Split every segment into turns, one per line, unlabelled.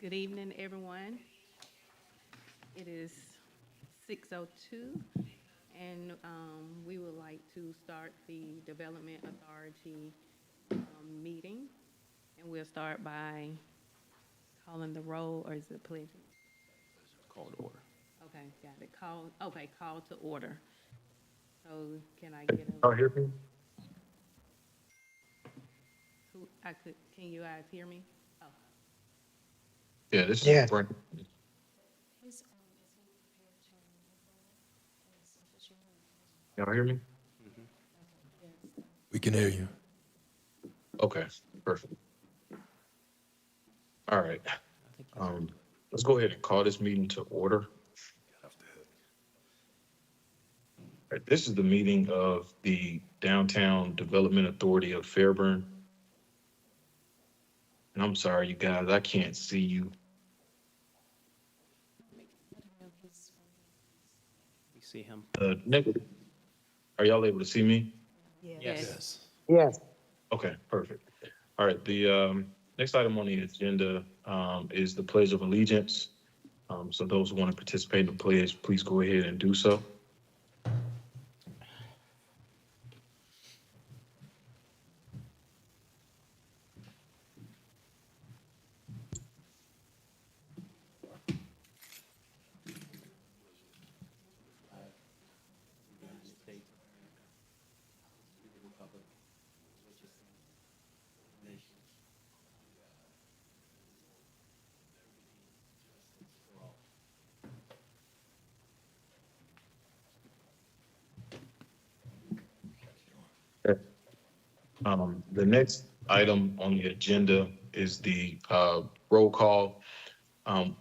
Good evening, everyone. It is 6:02, and we would like to start the Development Authority meeting. And we'll start by calling the roll, or is it pledging?
Call to order.
Okay, got it. Call to order. So can I get
Y'all
a,
hear me?
can you guys hear me? Oh,
Yeah, this
Yeah.
is Brent. Y'all hear me?
We can hear you.
Okay, perfect. All right. Let's go ahead and call this meeting to order. All right, this is the meeting of the Downtown Development Authority of Fairburn. And I'm sorry, you guys, I can't see you.
We see him.
Nick, are y'all able to see me?
yes.
Yes.
Okay, perfect. All right, the next item on the agenda is the Pledge of Allegiance. So those who want to participate in the pledge, please go ahead and do so. The next item on the agenda is the roll call.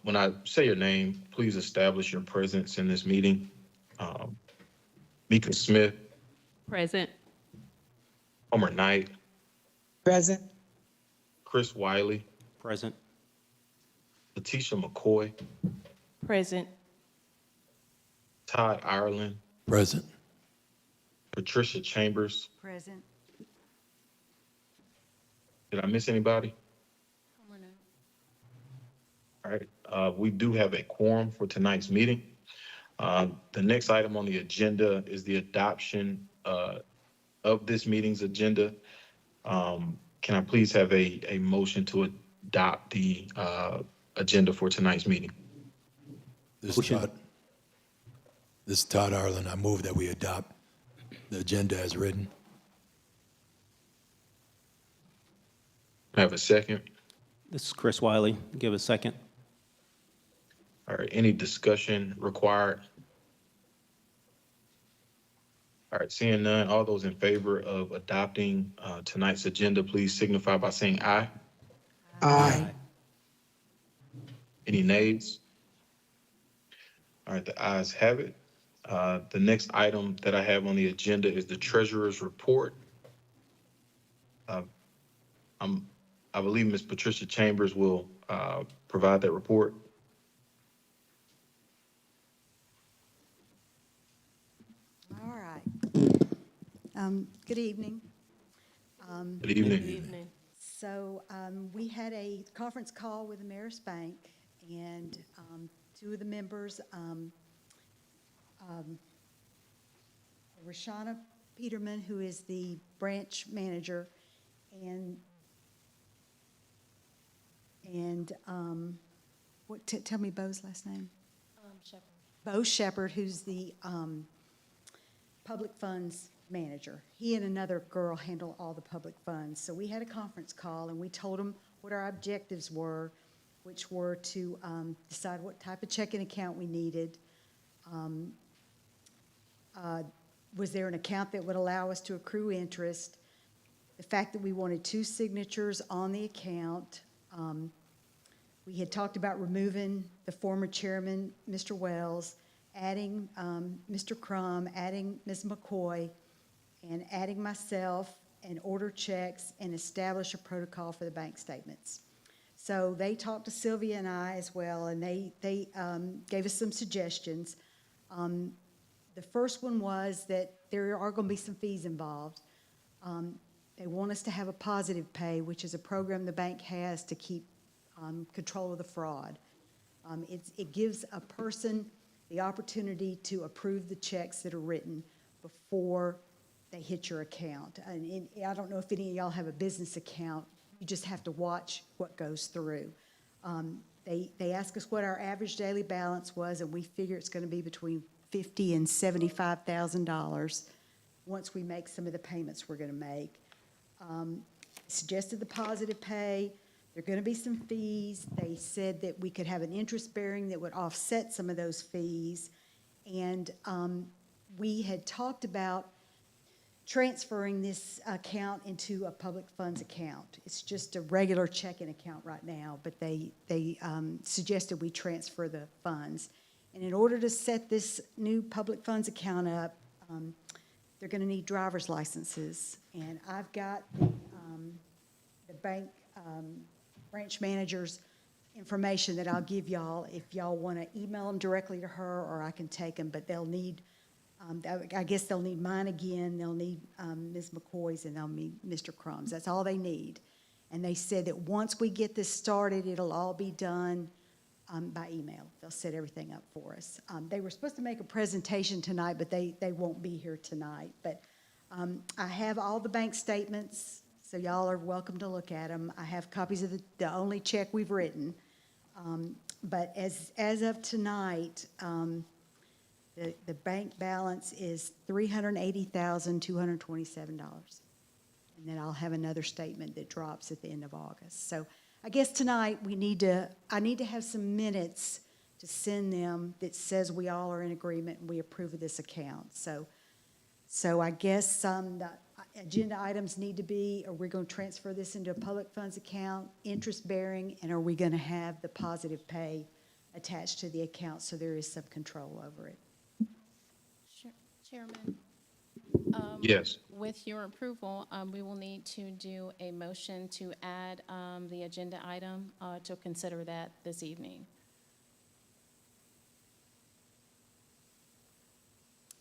When I say your name, please establish your presence in this meeting. Um, Mika Smith,
Present.
Homer Knight,
Present.
Chris Wiley,
Present.
Letitia McCoy,
Present.
Todd Ireland,
Present.
Patricia Chambers.
Present.
Did I miss anybody? All right, we do have a quorum for tonight's meeting. The next item on the agenda is the adoption of this meeting's agenda. Can I please have a motion to adopt the agenda for tonight's meeting?
This is Todd Arlen. I move that we adopt the agenda as written.
I have a second.
This is Chris Wiley. Give a second.
All right, any discussion required? All right, seeing none, all those in favor of adopting tonight's agenda, please signify by saying aye.
Aye.
Any nays? All right, the ayes have it. The next item that I have on the agenda is the treasurer's report. I believe Ms. Patricia Chambers will provide that report.
All right. Good evening.
Good evening.
Good evening.
So we had a conference call with Ameris Bank, and two of the members, Rashana Peterman, who is the branch manager, and tell me Bo's last name?
Shepherd.
Bo Shepherd, who's the public funds manager. He and another girl handle all the public funds. So we had a conference call, and we told them what our objectives were, which were to decide what type of checking account we needed. Was there an account that would allow us to accrue interest? The fact that we wanted 2 signatures on the account. We had talked about removing the former chairman, Mr. Wells, adding Mr. Crum, adding Ms. McCoy, and adding myself, and order checks and establish a protocol for the bank statements. So they talked to Sylvia and I as well, and they gave us some suggestions. The first one was that there are going to be some fees involved. They want us to have a positive pay, which is a program the bank has to keep control of the fraud. It gives a person the opportunity to approve the checks that are written before they hit your account. And I don't know if any of y'all have a business account. You just have to watch what goes through. They ask us what our average daily balance was, and we figure it's going to be between $50,000 and $75,000 once we make some of the payments we're going to make. Suggested the positive pay. There are going to be some fees. They said that we could have an interest bearing that would offset some of those fees. And we had talked about transferring this account into a public funds account. It's just a regular checking account right now, but they suggested we transfer the funds. And in order to set this new public funds account up, they're going to need driver's licenses. And I've got the bank branch manager's information that I'll give y'all if y'all want to email them directly to her, or I can take them, but they'll need, I guess they'll need mine again, they'll need Ms. McCoy's, and they'll need Mr. Crumb's. That's all they need. And they said that once we get this started, it'll all be done by email. They'll set everything up for us. They were supposed to make a presentation tonight, but they won't be here tonight. But I have all the bank statements, so y'all are welcome to look at them. I have copies of the only check we've written. But as of tonight, the bank balance is $380,227. And then I'll have another statement that drops at the end of August. So I guess tonight I need to have some minutes to send them that says we all are in agreement and we approve of this account. So I guess the agenda items need to be, are we going to transfer this into a public funds account, interest bearing, and are we going to have the positive pay attached to the account so there is some control over it?
Chairman?
Yes.
With your approval, we will need to do a motion to add the agenda item to consider that this evening.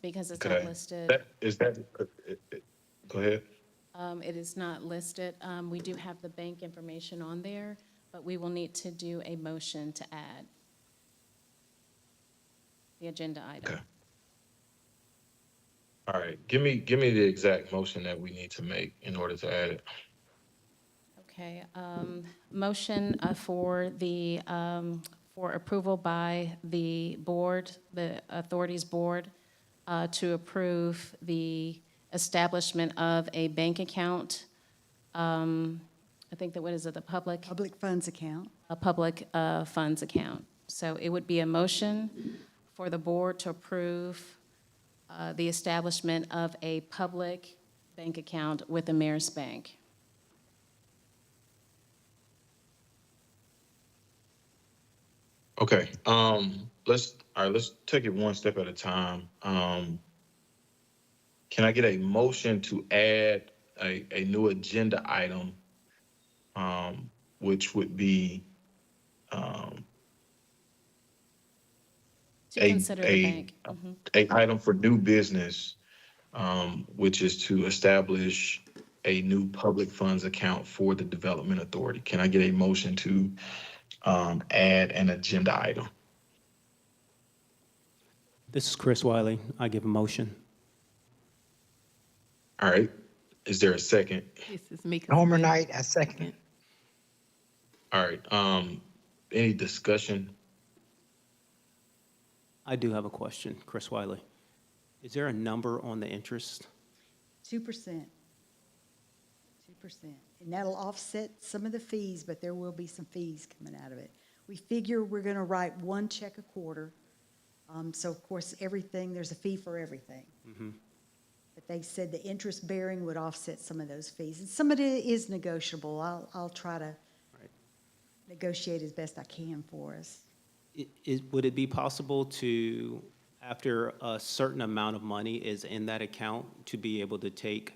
Because it's not listed.
Go ahead.
It is not listed. We do have the bank information on there, but we will need to do a motion to add the agenda item.
Okay. All right. Give me the exact motion that we need to make in order to add it.
Okay, motion for approval by the board, the authorities board, to approve the establishment of a bank account. I think that, what is it, the public?
Public funds account.
A public funds account. So it would be a motion for the board to approve the establishment of a public bank account with the Mayor's Bank.
Okay. Let's take it one step at a time. Can I get a motion to add a new agenda item, which would be
To consider the bank.
a item for new business, which is to establish a new public funds account for the Development Authority. Can I get a motion to add an agenda item?
This is Chris Wiley. I give a motion.
All right. Is there a second?
This is Mika.
Homer
Smith.
Knight, a second.
All right. Any discussion?
I do have a question, Chris Wiley. Is there a number on the interest?
2%. 2%. And that'll offset some of the fees, but there will be some fees coming out of it. We figure we're going to write one check a quarter. So, of course, there's a fee for everything.
Mm-hmm.
But they said the interest bearing would offset some of those fees. And some of it is negotiable. I'll try to negotiate as best I can for us.
Would it be possible to, after a certain amount of money is in that account, to be able to take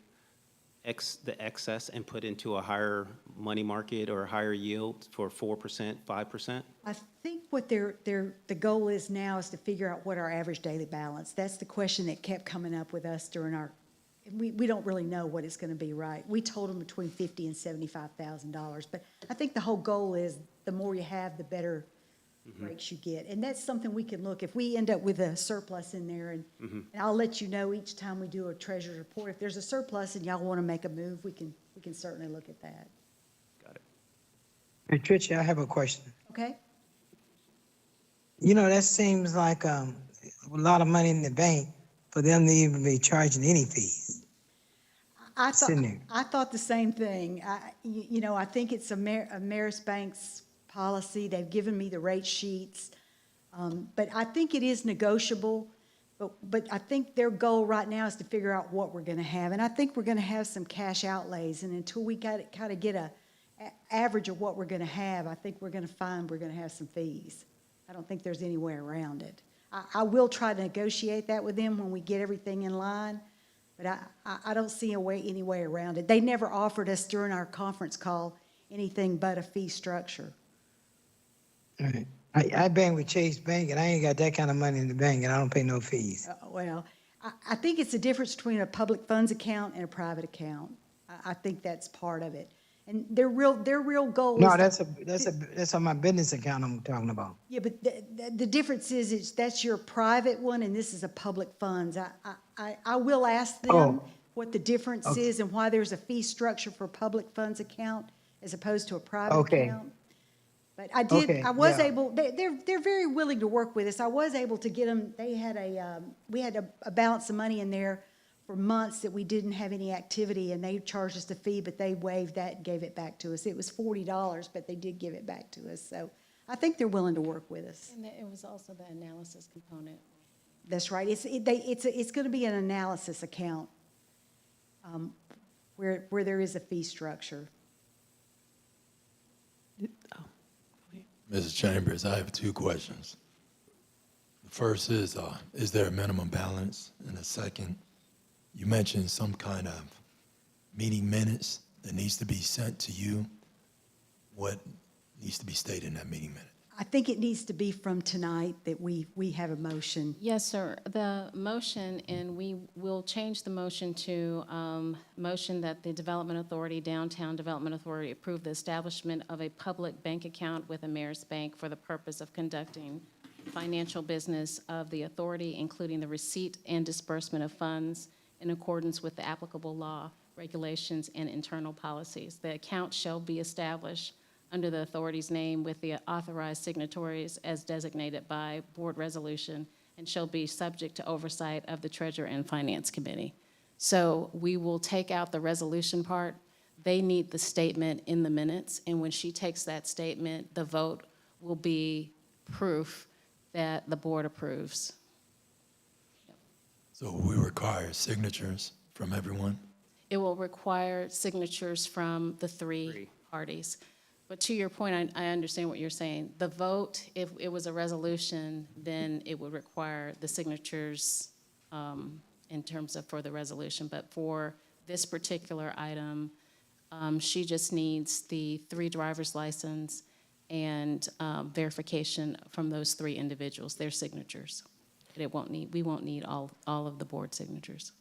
the excess and put into a higher money market or a higher yield for 4%, 5%?
I think what the goal is now is to figure out what our average daily balance. That's the question that kept coming up with us during our we don't really know what it's gonna be, right? We told them between $50,000 and $75,000, but I think the whole goal is the more you have, the better rates you get. And that's something we can look, if we end up with a surplus in there, and I'll let you know each time we do a treasurer's report. If there's a surplus and y'all wanna make a move, we can certainly look at that.
Got it.
Hey, Tricia, I have a question.
Okay?
You know, that seems like a lot of money in the bank for them to even be charging any fees.
I thought,
Sitting there.
I thought the same thing. You know, I think it's Ameris Bank's policy. They've given me the rate sheets. But I think it is negotiable. But I think their goal right now is to figure out what we're going to have. And I think we're going to have some cash outlays. And until we kind of get a average of what we're going to have, I think we're going to find we're going to have some fees. I don't think there's any way around it. I will try to negotiate that with them when we get everything in line, but I don't see any way around it. They never offered us during our conference call anything but a fee structure.
All right. I bank with Chase Bank, and I ain't got that kind of money in the bank, and I don't pay no fees.
Well, I think it's a difference between a public funds account and a private account. I think that's part of it. And their real goal
No,
is
that's on my business account I'm talking about.
yeah, but the difference is that's your private one and this is a public funds. I will ask them
Oh.
what the difference is and why there's a fee structure for a public funds account as opposed to a private
Okay.
account. But
Okay,
I was
yeah.
able, they're very willing to work with us. I was able to get them, they had we had a balance of money in there for months that we didn't have any activity, and they charged us a fee, but they waived that and gave it back to us. It was $40, but they did give it back to us. So I think they're willing to work with us.
And it was also the analysis component.
That's right. It's going to be an analysis account where there is a fee structure.
Mrs. Chambers, I have two questions. The first is there a minimum balance? And the second, you mentioned some kind of meeting minutes that needs to be sent to you. What needs to be stated in that meeting minute?
I think it needs to be from tonight that we have a motion.
Yes, sir. The motion, and we will change the motion to motion that the Development Authority, Downtown Development Authority, approve the establishment of a public bank account with Ameris Bank for the purpose of conducting financial business of the authority, including the receipt and disbursement of funds in accordance with the applicable law, regulations, and internal policies. The account shall be established under the authority's name with the authorized signatories as designated by board resolution and shall be subject to oversight of the Treasurer and Finance Committee. So we will take out the resolution part. They need the statement in the minutes, and when she takes that statement, the vote will be proof that the board approves.
So we require signatures from everyone?
It will require signatures from the three parties. But to your point, I understand what you're saying. The vote, if it was a resolution, then it would require the signatures in terms of for the resolution. But for this particular item, she just needs the 3 driver's license and verification from those 3 individuals, their signatures. And we won't need all of the board signatures.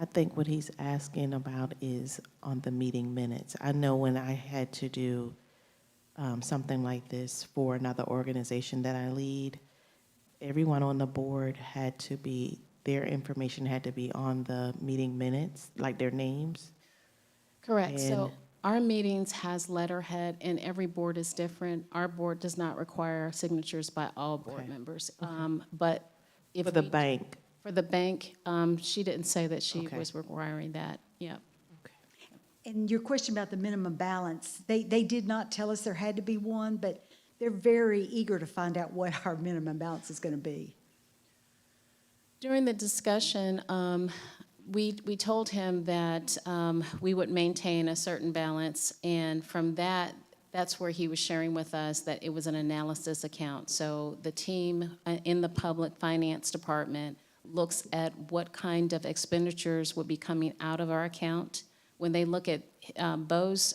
I think what he's asking about is on the meeting minutes. I know when I had to do something like this for another organization that I lead, everyone on the board had to be, their information had to be on the meeting minutes, like their names.
Correct. So
And-
our meetings has letterhead, and every board is different. Our board does not require signatures by all board
Okay.
members. But if
For the
we-
bank.
For the bank, she didn't say that she
Okay.
was requiring that. Yep.
And your question about the minimum balance, they did not tell us there had to be one, but they're very eager to find out what our minimum balance is going to be.
During the discussion, we told him that we would maintain a certain balance, and from that, that's where he was sharing with us that it was an analysis account. So the team in the public finance department looks at what kind of expenditures would be coming out of our account. When they look at Bo's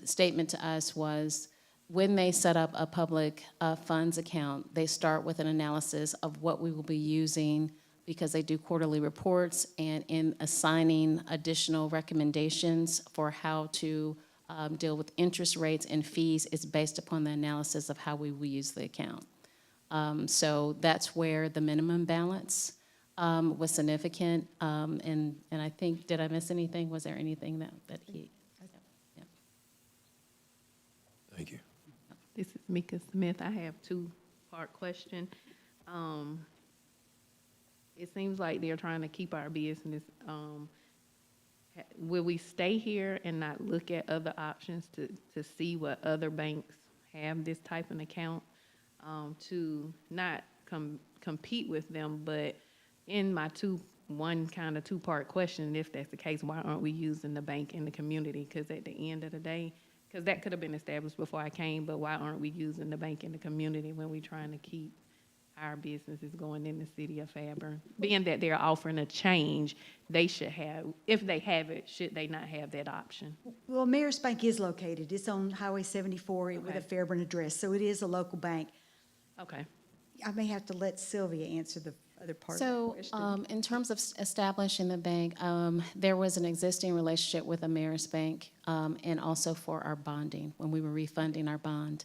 statement to us was, when they set up a public funds account, they start with an analysis of what we will be using because they do quarterly reports, and in assigning additional recommendations for how to deal with interest rates and fees, it's based upon the analysis of how we will use the account. So that's where the minimum balance was significant. And I think, did I miss anything? Was there anything that he? Yeah.
Thank you.
This is Mika Smith. I have two-part question. It seems like they're trying to keep our business. Will we stay here and not look at other options to see what other banks have this type of account, to not compete with them? But in my two-part question, if that's the case, why aren't we using the bank in the community? Because at the end of the day, because that could have been established before I came, but why aren't we using the bank in the community when we're trying to keep our businesses going in the city of Fairburn? Being that they're offering a change, they should have, if they have it, should they not have that option?
Well, Mayor's Bank is located. It's on Highway 74 with a
Okay.
Fairburn address, so it is a local bank.
Okay.
I may have to let Sylvia answer the other part of the
So,
question.
in terms of establishing the bank, there was an existing relationship with Ameris Bank, and also for our bonding, when we were refunding our bond.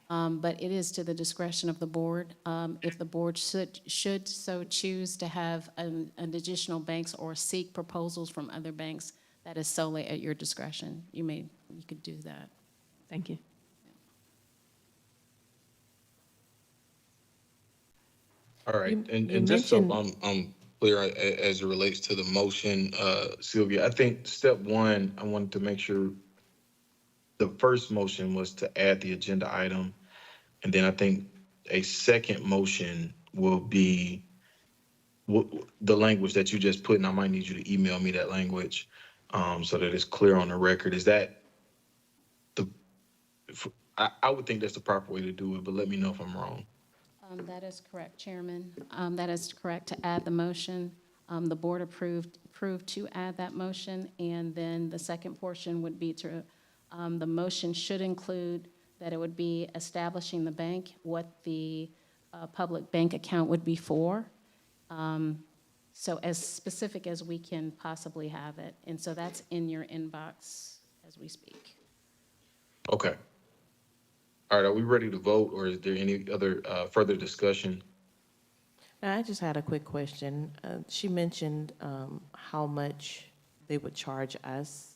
But it is to the discretion of the board. If the board should so choose to have an additional banks or seek proposals from other banks, that is solely at your discretion. You could do that.
Thank you.
All right,
You
and just so
mentioned-
I'm clear as it relates to the motion, Sylvia, I think step one, I wanted to make sure the first motion was to add the agenda item. And then I think a second motion will be the language that you just put, and I might need you to email me that language, so that it's clear on the record. Is that I would think that's the proper way to do it, but let me know if I'm wrong.
That is correct, Chairman. That is correct, to add the motion. The board approved to add that motion, and then the second portion would be to, the motion should include that it would be establishing the bank, what the public bank account would be for. So as specific as we can possibly have it. And so that's in your inbox as we speak.
Okay. All right, are we ready to vote, or is there any other further discussion?
Now, I just had a quick question. She mentioned how much they would charge us.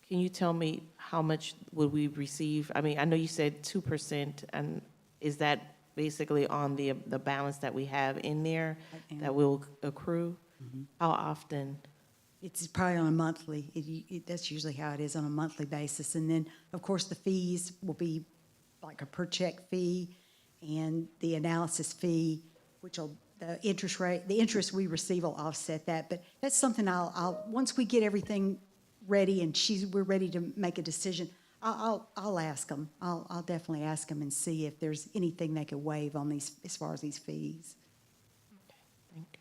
Can you tell me how much would we receive? I mean, I know you said 2%, and is that basically on the balance that we have in there that will accrue? How often?
It's probably on a monthly, that's usually how it is, on a monthly basis. And then, of course, the fees will be like a per check fee and the analysis fee, which will, the interest we receive will offset that. But that's something I'll once we get everything ready and we're ready to make a decision, I'll ask them. I'll definitely ask them and see if there's anything they could waive on these, as far as these fees.
Thank you.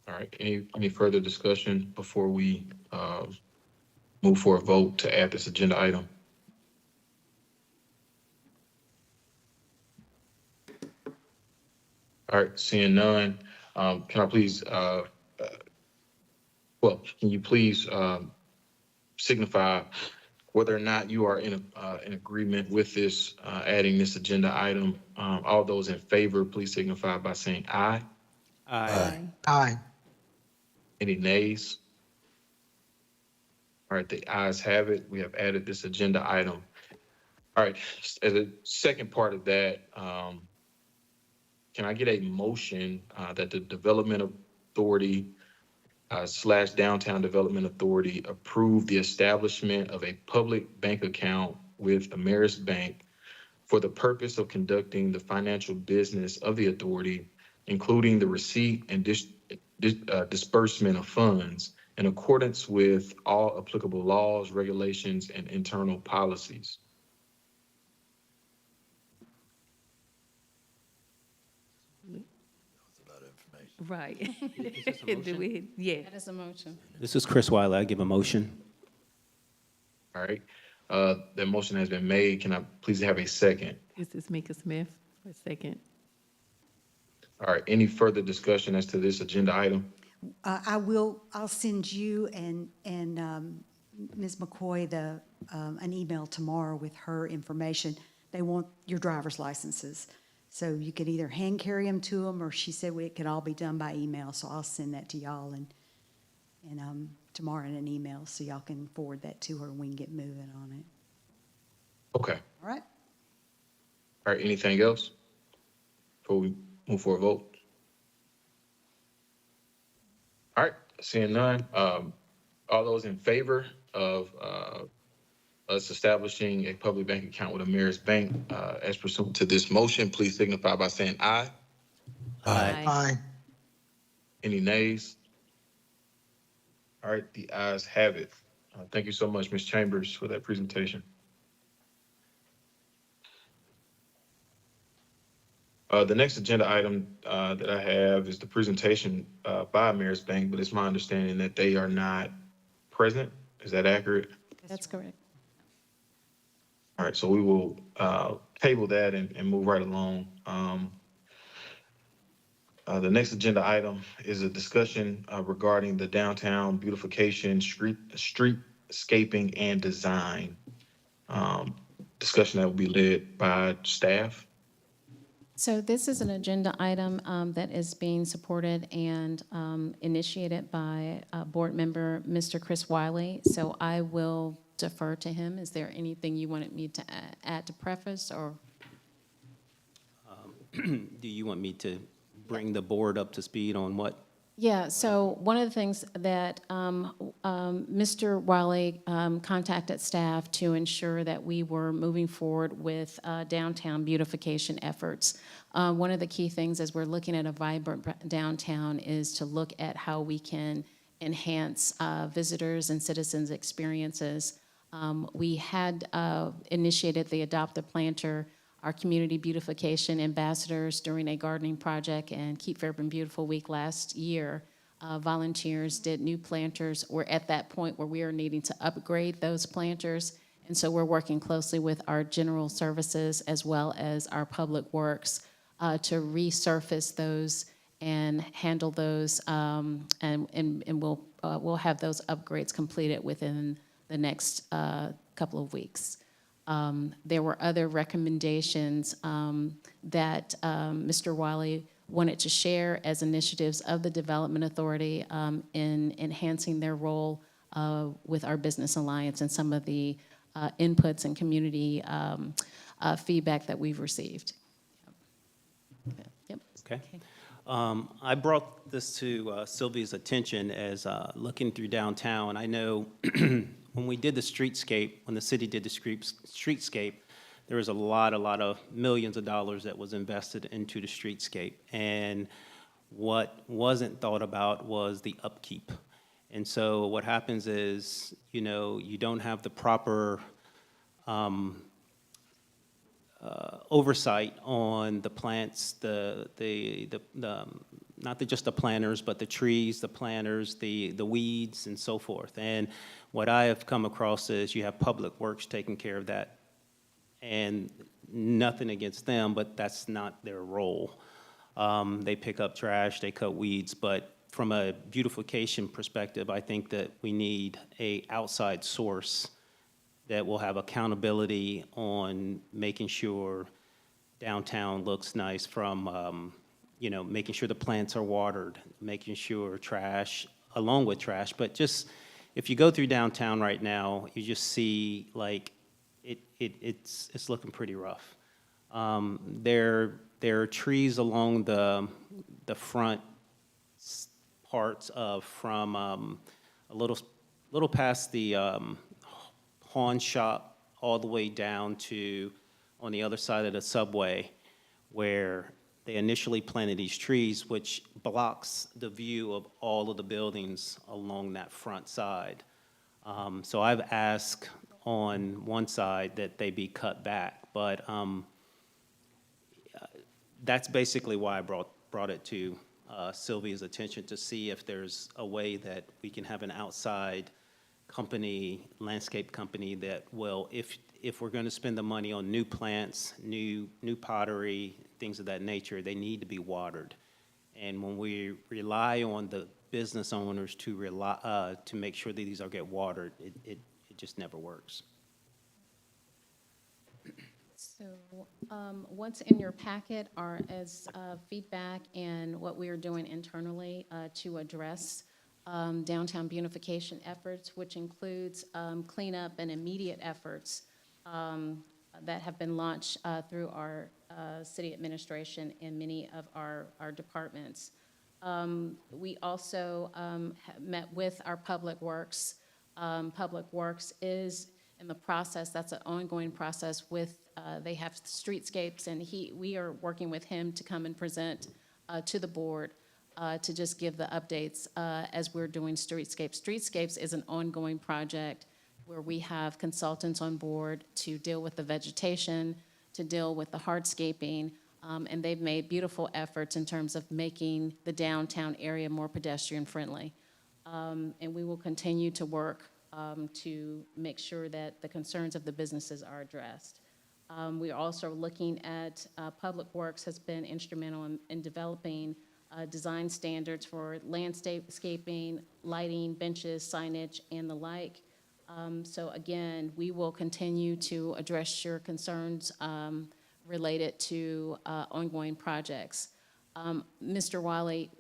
All right, any further discussion before we move for a vote to add this agenda item? All right, seeing none, can I please, can you please signify whether or not you are in agreement with this, adding this agenda item? All those in favor, please signify by saying aye.
Aye.
Aye.
Any nays? All right, the ayes have it. We have added this agenda item. All right, as a second part of that, can I get a motion that the Development Authority / Downtown Development Authority approve the establishment of a public bank account with Ameris Bank for the purpose of conducting the financial business of the authority, including the receipt and disbursement of funds in accordance with all applicable laws, regulations, and internal policies?
Right.
Is this a
Do
motion?
we, yeah.
That is a motion.
This is Chris Wiley. I give a motion.
All right, the motion has been made. Can I please have a second?
This is Mika Smith for a second.
All right, any further discussion as to this agenda item?
I'll send you and Ms. McCoy an email tomorrow with her information. They want your driver's licenses. So you could either hand carry them to them, or she said it could all be done by email, so I'll send that to y'all and tomorrow in an email, so y'all can forward that to her and we can get moving on it.
Okay.
All right?
All right, anything else before we move for a vote? All right, seeing none, all those in favor of us establishing a public bank account with Ameris Bank as pursuant to this motion, please signify by saying aye.
Aye.
Aye.
Any nays? All right, the ayes have it. Thank you so much, Ms. Chambers, for that presentation. The next agenda item that I have is the presentation by Ameris Bank, but it's my understanding that they are not present. Is that accurate?
That's correct.
All right, so we will table that and move right along. The next agenda item is a discussion regarding the downtown beautification, streetscaping, and design. Discussion that will be led by staff.
So this is an agenda item that is being supported and initiated by Board Member Mr. Chris Wiley. So I will defer to him. Is there anything you wanted me to add to preface, or?
Do you want me to bring the board up to speed on what?
Yeah, so one of the things that Mr. Wiley contacted staff to ensure that we were moving forward with downtown beautification efforts. One of the key things as we're looking at a vibrant downtown is to look at how we can enhance visitors and citizens' experiences. We had initiated the Adopt a Planter, our community beautification ambassadors, during a gardening project and Keep Fairburn Beautiful Week last year. Volunteers did new planters. We're at that point where we are needing to upgrade those planters. And so we're working closely with our general services as well as our public works to resurface those and handle those. And we'll have those upgrades completed within the next couple of weeks. There were other recommendations that Mr. Wiley wanted to share as initiatives of the Development Authority in enhancing their role with our Business Alliance and some of the inputs and community feedback that we've received. Yep.
Okay. I brought this to Sylvia's attention as looking through downtown. I know when we did the streetscape, when the city did the streetscape, there was a lot of millions of dollars that was invested into the streetscape. And what wasn't thought about was the upkeep. And so what happens is, you know, you don't have the proper oversight on the plants, not just the planters, but the trees, the planters, the weeds, and so forth. And what I have come across is you have Public Works taking care of that, and nothing against them, but that's not their role. They pick up trash, they cut weeds, but from a beautification perspective, I think that we need an outside source that will have accountability on making sure downtown looks nice, from you know, making sure the plants are watered, making sure trash, along with trash. But just, if you go through downtown right now, you just see like it's looking pretty rough. There are trees along the front parts of, from a little past the pawn shop all the way down to on the other side of the subway, where they initially planted these trees, which blocks the view of all of the buildings along that front side. So I've asked on one side that they be cut back, but that's basically why I brought it to Sylvia's attention, to see if there's a way that we can have an outside company, landscape company, that will, if we're going to spend the money on new plants, new pottery, things of that nature, they need to be watered. And when we rely on the business owners to rely, to make sure that these are get watered, it just never works.
So, what's in your packet are as feedback and what we are doing internally to address downtown beautification efforts, which includes cleanup and immediate efforts that have been launched through our city administration and many of our departments. We also met with our Public Works. Public Works is in the process, that's an ongoing process with, they have streetscapes, and we are working with him to come and present to the board to just give the updates as we're doing streetscapes. Streetscapes is an ongoing project where we have consultants on board to deal with the vegetation, to deal with the hardscaping, and they've made beautiful efforts in terms of making the downtown area more pedestrian-friendly. And we will continue to work to make sure that the concerns of the businesses are addressed. We are also looking at, Public Works has been instrumental in developing design standards for landscaping, lighting, benches, signage, and the like. So again, we will continue to address your concerns related to ongoing projects. Mr. Wiley,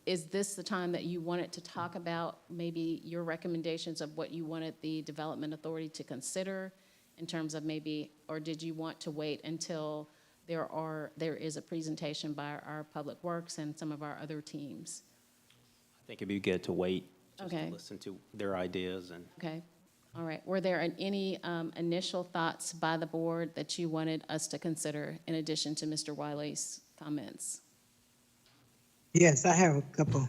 is this the time that you wanted to talk about maybe your recommendations of what you wanted the Development Authority to consider in terms of maybe, or did you want to wait until there is a presentation by our Public Works and some of our other teams?
I think it'd be good to wait, just
Okay.
to listen to their ideas and.
Okay, all right. Were there any initial thoughts by the board that you wanted us to consider in addition to Mr. Wiley's comments?
Yes, I have a couple.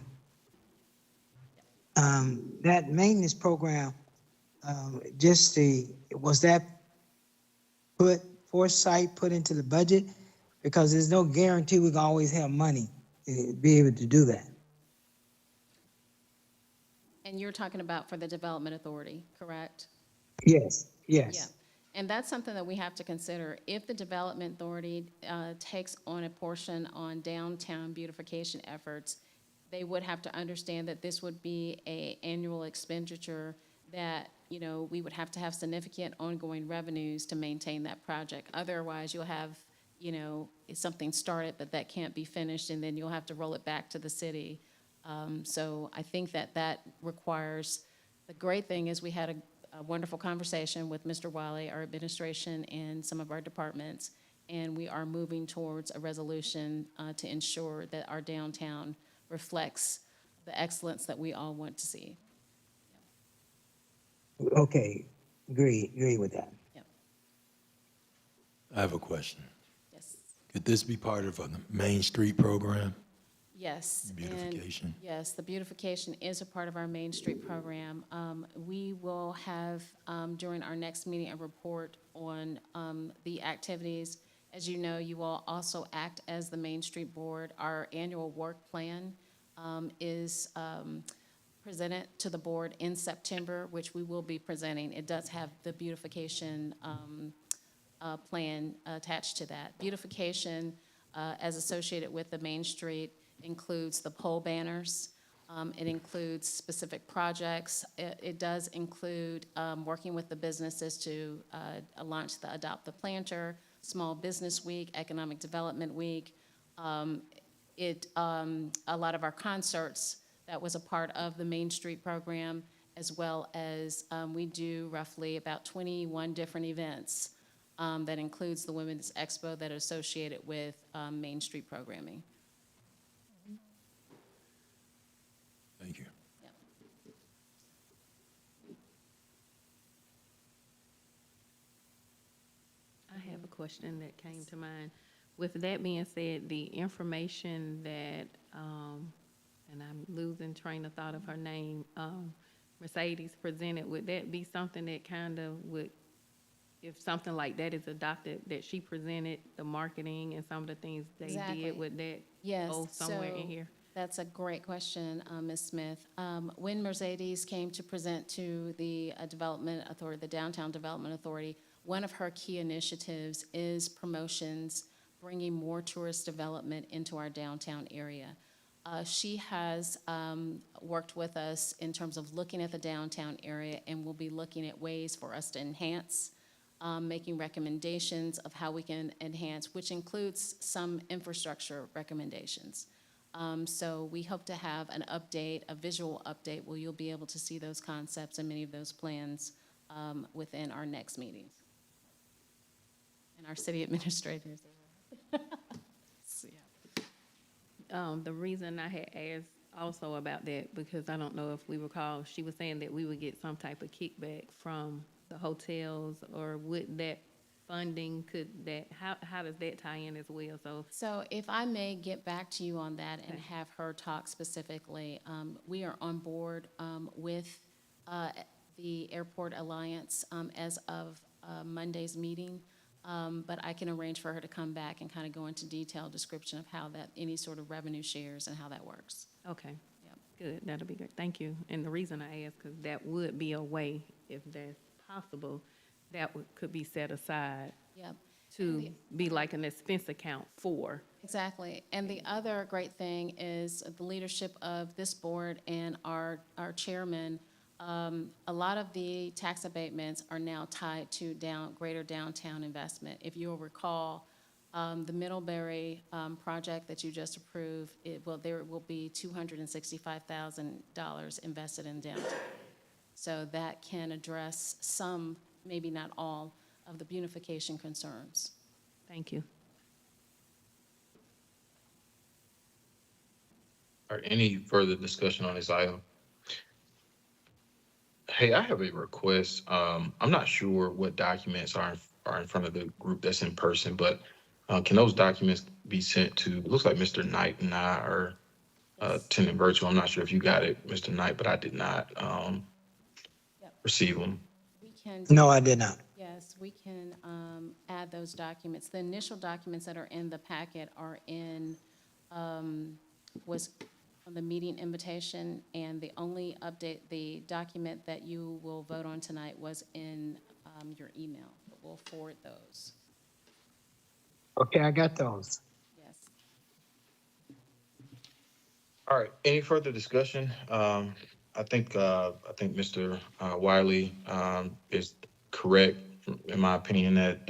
That maintenance program, was that foresight put into the budget? Because there's no guarantee we can always have money to be able to do that.
And you're talking about for the Development Authority, correct?
Yes,
Yeah,
yes.
and that's something that we have to consider. If the Development Authority takes on a portion on downtown beautification efforts, they would have to understand that this would be an annual expenditure that, you know, we would have to have significant ongoing revenues to maintain that project. Otherwise, you'll have, you know, something started, but that can't be finished, and then you'll have to roll it back to the city. So I think that requires, the great thing is we had a wonderful conversation with Mr. Wiley, our administration, and some of our departments, and we are moving towards a resolution to ensure that our downtown reflects the excellence that we all want to see.
Okay, agree with that.
Yep.
I have a question.
Yes.
Could this be part of a Main Street program?
Yes. and
Beautification.
Yes, the beautification is a part of our Main Street program. We will have, during our next meeting, a report on the activities. As you know, you will also act as the Main Street Board. Our annual work plan is presented to the board in September, which we will be presenting. It does have the beautification plan attached to that. Beautification, as associated with the Main Street, includes the pole banners. It includes specific projects. It does include working with the businesses to launch the Adopt the Planter, Small Business Week, Economic Development Week. A lot of our concerts, that was a part of the Main Street program, as well as we do roughly about 21 different events that includes the Women's Expo that are associated with Main Street programming.
Thank you.
Yeah.
I have a question that came to mind. With that being said, the information that, and I'm losing train of thought of her name, Mercedes presented, would that be something that kind of would, if something like that is adopted, that she presented, the marketing and some of the things they
Exactly.
did, would that
Yes,
go somewhere in
so
here?
That's a great question, Ms. Smith. When Mercedes came to present to the Development Authority, the Downtown Development Authority, one of her key initiatives is promotions, bringing more tourist development into our downtown area. She has worked with us in terms of looking at the downtown area, and we'll be looking at ways for us to enhance, making recommendations of how we can enhance, which includes some infrastructure recommendations. So we hope to have an update, a visual update, where you'll be able to see those concepts and many of those plans within our next meetings. And our city administrators. So, yeah.
The reason I had asked also about that, because I don't know if we recall, she was saying that we would get some type of kickback from the hotels, or would that funding, how does that tie in as well?
So if I may get back to you on that and have her talk specifically, we are on board with the Airport Alliance as of Monday's meeting, but I can arrange for her to come back and kind of go into detailed description of how that, any sort of revenue shares and how that works.
Okay,
Yep.
good, that'll be good, thank you. And the reason I asked, because that would be a way, if that's possible, that could be set aside
Yep.
to be like an expense account for.
Exactly. And the other great thing is the leadership of this board and our chairman. A lot of the tax abatements are now tied to greater downtown investment. If you'll recall, the Middlebury project that you just approved, there will be $265,000 invested in downtown. So that can address some, maybe not all, of the beautification concerns.
Thank you.
All right, any further discussion on this item? Hey, I have a request. I'm not sure what documents are in front of the group that's in person, but can those documents be sent to, it looks like Mr. Knight and I are attending virtual. I'm not sure if you got it, Mr. Knight, but I did not receive them.
We can.
No, I did not.
Yes, we can add those documents. The initial documents that are in the packet are was on the meeting invitation, and the only update, the document that you will vote on tonight was in your email, but we'll forward those.
Okay, I got those.
Yes.
All right, any further discussion? I think Mr. Wiley is correct, in my opinion, that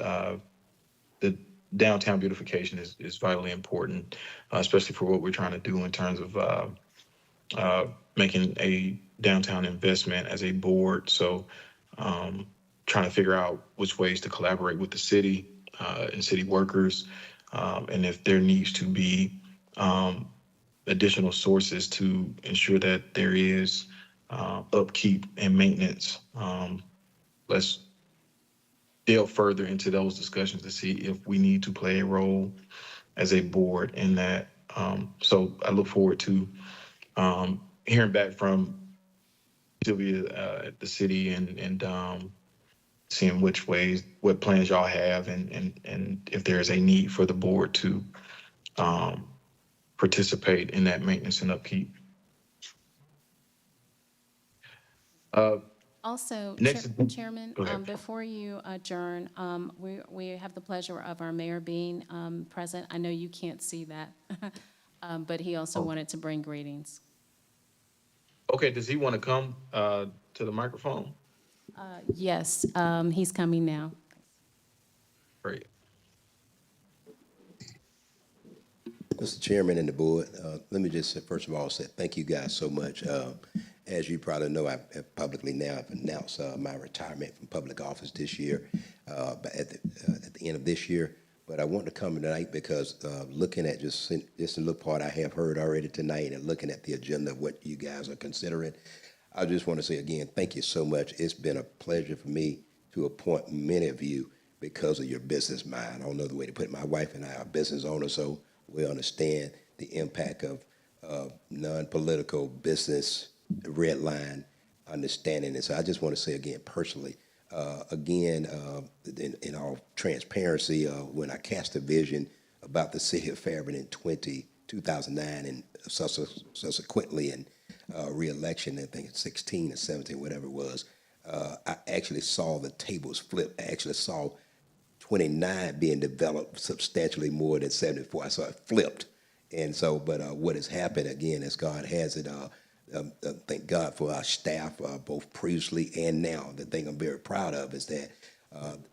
the downtown beautification is vitally important, especially for what we're trying to do in terms of making a downtown investment as a board. So trying to figure out which ways to collaborate with the city and city workers, and if there needs to be additional sources to ensure that there is upkeep and maintenance. Let's delve further into those discussions to see if we need to play a role as a board in that. So I look forward to hearing back from Sylvia at the city and seeing what plans y'all have, and if there's a need for the board to participate in that maintenance and upkeep.
Also,
Next-
Chairman,
Go ahead.
before you adjourn, we have the pleasure of our mayor being present. I know you can't see that, but he also wanted to bring greetings.
Okay, does he want to come to the microphone?
Yes, he's coming now.
Great.
Mr. Chairman and the board, let me just say, first of all, say thank you guys so much. As you probably know, I've publicly now announced my retirement from public office this year, but at the end of this year. But I want to come tonight because looking at just a little part I have heard already tonight, and looking at the agenda of what you guys are considering, I just want to say again, thank you so much. It's been a pleasure for me to appoint many of you because of your business mind. I don't know the way to put it. My wife and I are business owners, so we understand the impact of non-political business red line understanding it. So I just want to say again, personally, in all transparency, when I cast a vision about the city of Fairburn in 2009 and subsequently in re-election, I think it's 16 or 17, whatever it was, I actually saw the tables flip. I actually saw 29 being developed substantially more than 74. I saw it flipped. And so, but what has happened again, as God has it, thank God for our staff, both previously and now. The thing I'm very proud of is that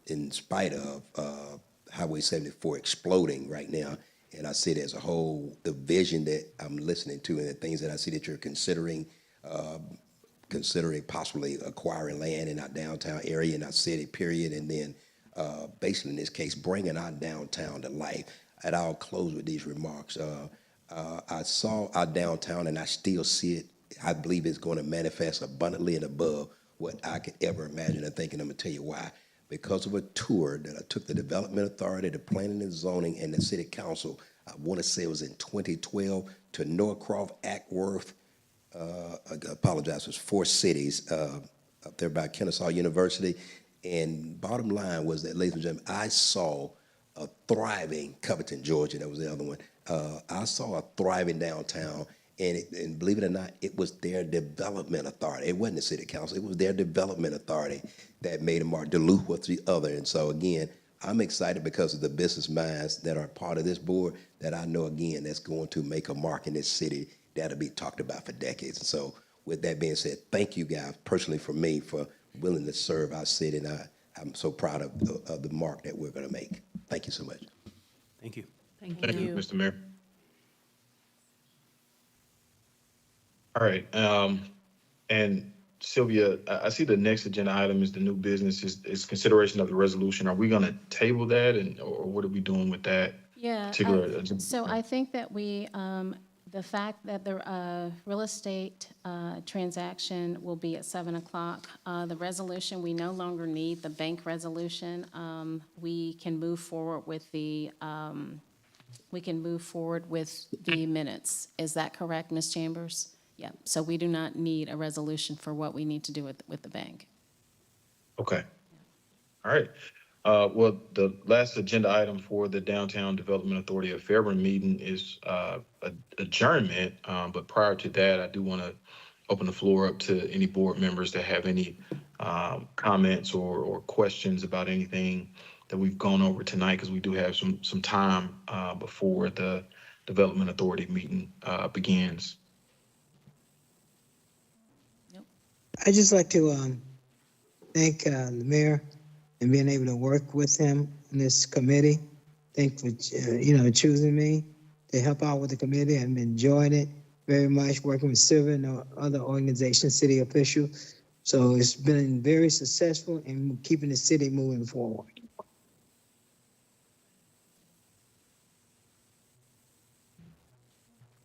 in spite of Highway 74 exploding right now, and I see it as a whole, the vision that I'm listening to and the things that I see that you're considering, considering possibly acquiring land in our downtown area, in our city, period, and then basically in this case, bringing our downtown to life. And I'll close with these remarks. I saw our downtown and I still see it. I believe it's going to manifest abundantly and above what I could ever imagine and think, and I'm going to tell you why. Because of a tour that I took the Development Authority, the Planning and Zoning, and the City Council, I want to say it was in 2012, to Norcross, Ackworth, I apologize, it was 4 cities up there by Kennesaw University. And bottom line was that, ladies and gentlemen, I saw a thriving Covington, Georgia. That was the other one. I saw a thriving downtown, and believe it or not, it was their development authority. It wasn't the city council. It was their development authority that made a mark. Duluth was the other. And so again, I'm excited because of the business minds that are part of this board that I know, again, that's going to make a mark in this city that'll be talked about for decades. And so with that being said, thank you guys personally for me for willing to serve our city, and I'm so proud of the mark that we're going to make. Thank you so much.
Thank you.
Thank you, Mr. Mayor. All right, and Sylvia, I see the next agenda item is the new business, is consideration of the resolution. Are we gonna table that, or what are we doing with that
Yeah,
particular agenda?
so I think that we, the fact that the real estate transaction will be at 7 o'clock, the resolution, we no longer need the bank resolution. We can move forward with the, minutes. Is that correct, Ms. Chambers? Yeah, so we do not need a resolution for what we need to do with the bank.
Okay, all right. Well, the last agenda item for the Downtown Development Authority of Fairburn meeting is adjournment. But prior to that, I do want to open the floor up to any board members that have any comments or questions about anything that we've gone over tonight, because we do have some time before the Development Authority meeting begins.
I'd just like to thank the mayor and being able to work with him in this committee. Thank for choosing me to help out with the committee. I've enjoyed it very much, working with Sylvia and other organizations, city officials. So it's been very successful in keeping the city moving forward.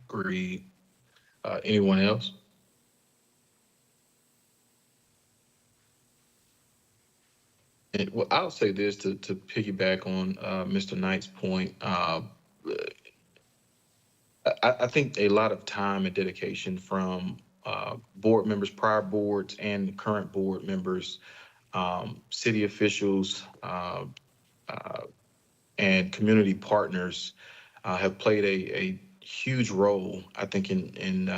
Agreed. Anyone else? And, well, I'll say this to piggyback on Mr. Knight's point. I think a lot of time and dedication from board members, prior boards, and current board members, city officials, and community partners have played a huge role, I think, in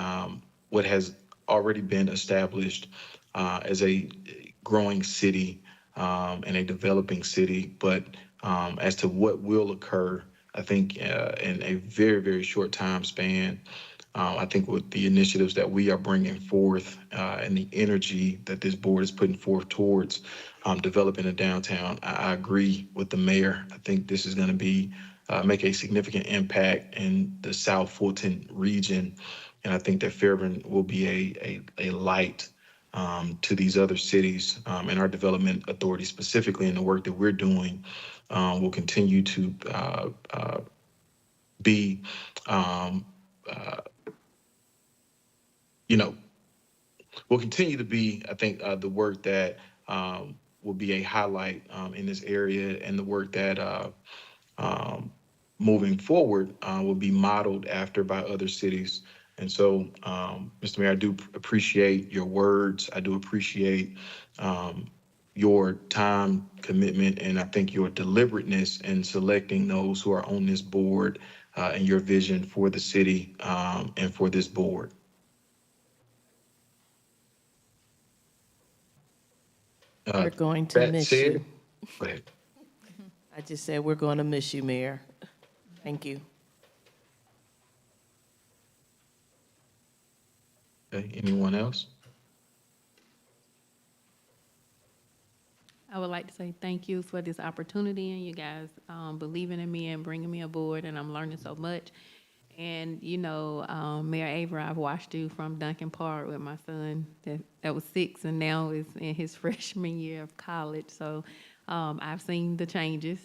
what has already been established as a growing city and a developing city. But as to what will occur, I think in a very, very short time span, I think with the initiatives that we are bringing forth and the energy that this board is putting forth towards developing a downtown, I agree with the mayor. I think this is going to be make a significant impact in the South Fulton region. And I think that Fairburn will be a light to these other cities, and our development authority specifically in the work that we're doing will continue to be, will continue to be, I think, the work that will be a highlight in this area, and the work that moving forward will be modeled after by other cities. And so, Mr. Mayor, I do appreciate your words. I do appreciate your time commitment, and I think your deliberateness in selecting those who are on this board and your vision for the city and for this board.
We're going to
That
miss
said,
you.
go ahead.
I just said we're going to miss you, Mayor. Thank you.
Okay, anyone else?
I would like to say thank you for this opportunity and you guys believing in me and bringing me aboard, and I'm learning so much. And, you know, Mayor Avery, I've watched you from Duncan Park with my son that was 6 and now is in his freshman year of college. So I've seen the changes.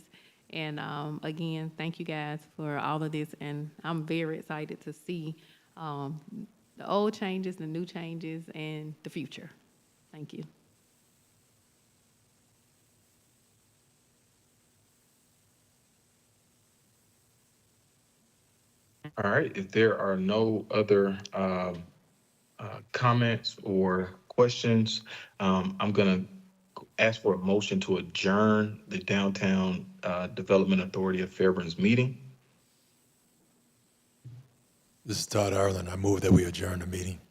And again, thank you guys for all of this. And I'm very excited to see the old changes, the new changes, and the future. Thank you.
All right, if there are no other comments or questions, I'm gonna ask for a motion to adjourn the Downtown Development Authority of Fairburn's meeting.
This is Todd Ireland. I move that we adjourn the meeting.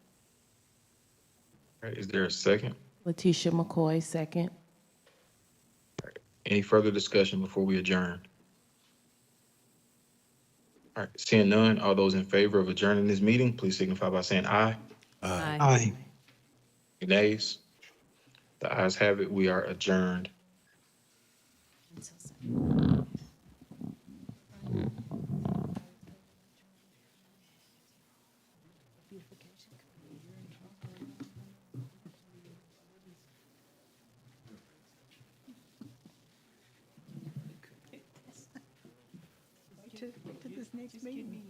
All right, is there a second?
Letitia McCoy, second.
Any further discussion before we adjourn? All right, seeing none, all those in favor of adjourning this meeting, please signify by saying aye.
Aye.
Aye.
Any nays? The ayes have it, we are adjourned.
To this next meeting.